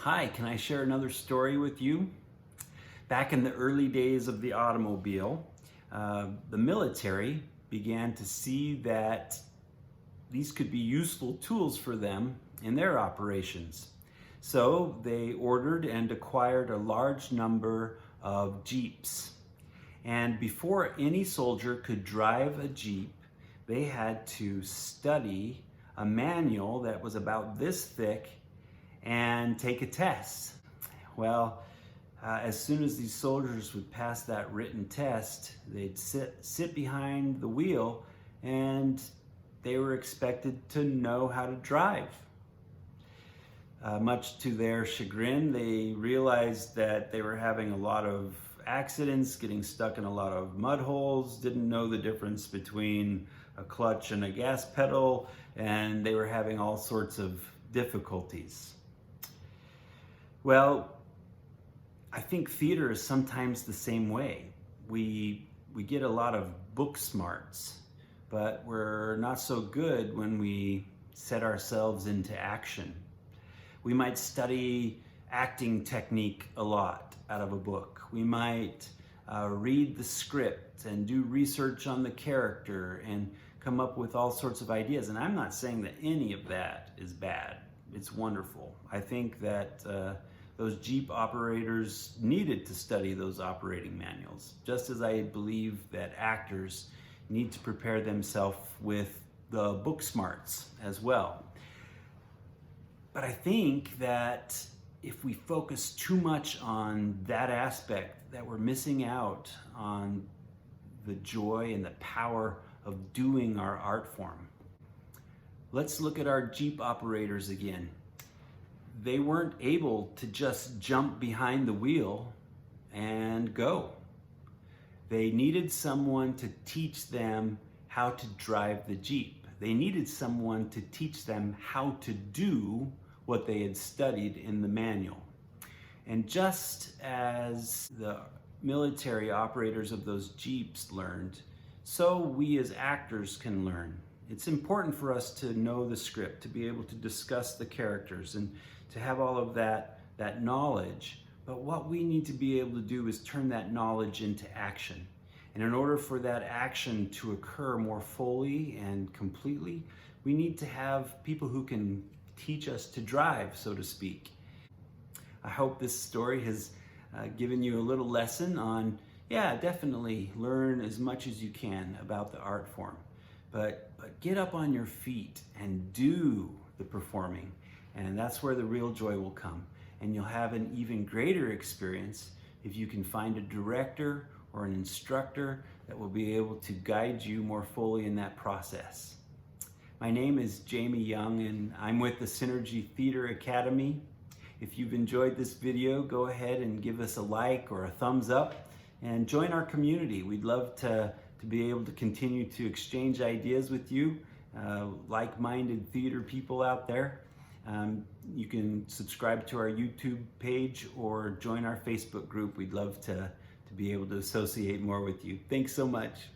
Hi, can I share another story with you? Back in the early days of the automobile, the military began to see that these could be useful tools for them in their operations. So they ordered and acquired a large number of Jeeps. And before any soldier could drive a Jeep, they had to study a manual that was about this thick and take a test. Well, as soon as these soldiers would pass that written test, they'd sit behind the wheel and they were expected to know how to drive. Much to their chagrin, they realized that they were having a lot of accidents, getting stuck in a lot of mud holes, didn't know the difference between a clutch and a gas pedal, and they were having all sorts of difficulties. Well, I think theater is sometimes the same way. We get a lot of book smarts, but we're not so good when we set ourselves into action. We might study acting technique a lot out of a book. We might read the script and do research on the character and come up with all sorts of ideas. And I'm not saying that any of that is bad. It's wonderful. I think that those Jeep operators needed to study those operating manuals, just as I believe that actors need to prepare themselves with the book smarts as well. But I think that if we focus too much on that aspect, that we're missing out on the joy and the power of doing our art form. Let's look at our Jeep operators again. They weren't able to just jump behind the wheel and go. They needed someone to teach them how to drive the Jeep. They needed someone to teach them how to do what they had studied in the manual. And just as the military operators of those Jeeps learned, so we as actors can learn. It's important for us to know the script, to be able to discuss the characters and to have all of that knowledge. But what we need to be able to do is turn that knowledge into action. And in order for that action to occur more fully and completely, we need to have people who can teach us to drive, so to speak. I hope this story has given you a little lesson on, definitely learn as much as you can about the art form. But get up on your feet and do the performing. And that's where the real joy will come. And you'll have an even greater experience if you can find a director or an instructor that will be able to guide you more fully in that process. My name is Jamie Young and I'm with the Synergy Theater Academy. If you've enjoyed this video, go ahead and give us a like or a thumbs up and join our community. We'd love to be able to continue to exchange ideas with you, like-minded theater people out there. You can subscribe to our YouTube page or join our Facebook group. We'd love to be able to associate more with you. Thanks so much.